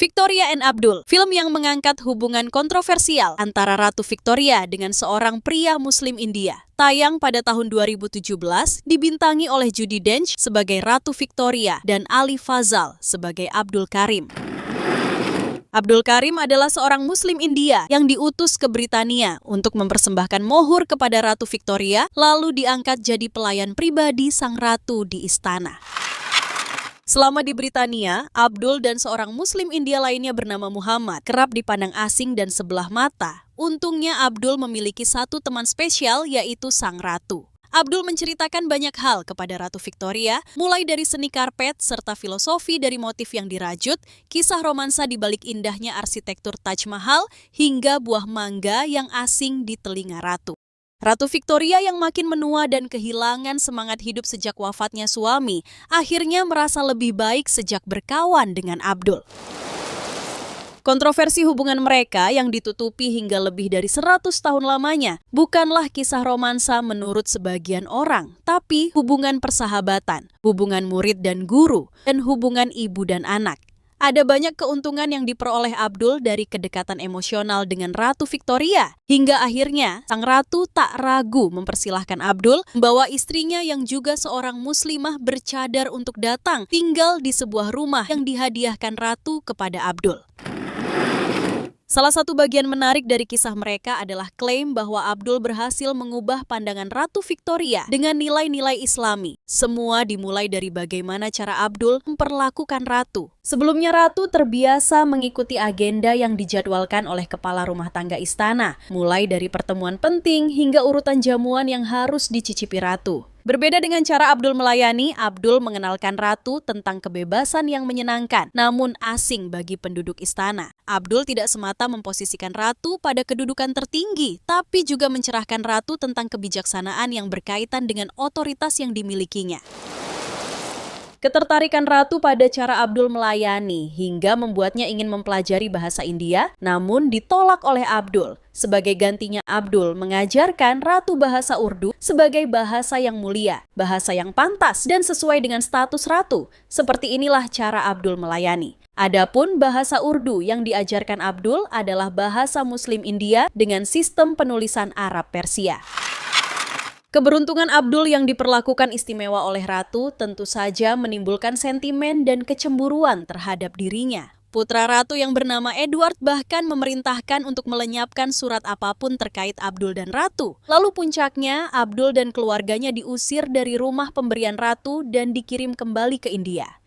Victoria and Abdul, film yang mengangkat hubungan kontroversial antara Ratu Victoria dengan seorang pria Muslim India. Tayang pada tahun 2017, dibintangi oleh Judi Dench sebagai Ratu Victoria dan Ali Fazal sebagai Abdul Karim. Abdul Karim adalah seorang Muslim India yang diutus ke Britania untuk mempersembahkan mohur kepada Ratu Victoria, lalu diangkat jadi pelayan pribadi sang ratu di istana. Selama di Britania, Abdul dan seorang Muslim India lainnya bernama Muhammad kerap dipandang asing dan sebelah mata. Untungnya Abdul memiliki satu teman spesial, yaitu sang ratu. Abdul menceritakan banyak hal kepada Ratu Victoria, mulai dari seni karpet serta filosofi dari motif yang dirajut, kisah romansa di balik indahnya arsitektur Taj Mahal, hingga buah mangga yang asing di telinga ratu. Ratu Victoria yang makin menua dan kehilangan semangat hidup sejak wafatnya suami, akhirnya merasa lebih baik sejak berkawan dengan Abdul. Kontroversi hubungan mereka yang ditutupi hingga lebih dari 100 tahun lamanya bukanlah kisah romansa menurut sebagian orang, tapi hubungan persahabatan, hubungan murid dan guru, dan hubungan ibu dan anak. Ada banyak keuntungan yang diperoleh Abdul dari kedekatan emosional dengan Ratu Victoria. Hingga akhirnya, sang ratu tak ragu mempersilahkan Abdul membawa istrinya yang juga seorang muslimah bercadar untuk datang tinggal di sebuah rumah yang dihadiahkan ratu kepada Abdul. Salah satu bagian menarik dari kisah mereka adalah klaim bahwa Abdul berhasil mengubah pandangan Ratu Victoria dengan nilai-nilai Islami. Semua dimulai dari bagaimana cara Abdul memperlakukan ratu. Sebelumnya ratu terbiasa mengikuti agenda yang dijadwalkan oleh kepala rumah tangga istana, mulai dari pertemuan penting hingga urutan jamuan yang harus dicicipi ratu. Berbeda dengan cara Abdul melayani, Abdul mengenalkan ratu tentang kebebasan yang menyenangkan, namun asing bagi penduduk istana. Abdul tidak semata memposisikan ratu pada kedudukan tertinggi, tapi juga mencerahkan ratu tentang kebijaksanaan yang berkaitan dengan otoritas yang dimilikinya. Ketertarikan ratu pada cara Abdul melayani hingga membuatnya ingin mempelajari bahasa India, namun ditolak oleh Abdul. Sebagai gantinya, Abdul mengajarkan ratu bahasa Urdu sebagai bahasa yang mulia, bahasa yang pantas dan sesuai dengan status ratu. Seperti inilah cara Abdul melayani. Adapun bahasa Urdu yang diajarkan Abdul adalah bahasa Muslim India dengan sistem penulisan Arab Persia. Keberuntungan Abdul yang diperlakukan istimewa oleh ratu tentu saja menimbulkan sentimen dan kecemburuan terhadap dirinya. Putra ratu yang bernama Edward bahkan memerintahkan untuk melenyapkan surat apapun terkait Abdul dan ratu. Lalu puncaknya, Abdul dan keluarganya diusir dari rumah pemberian ratu dan dikirim kembali ke India.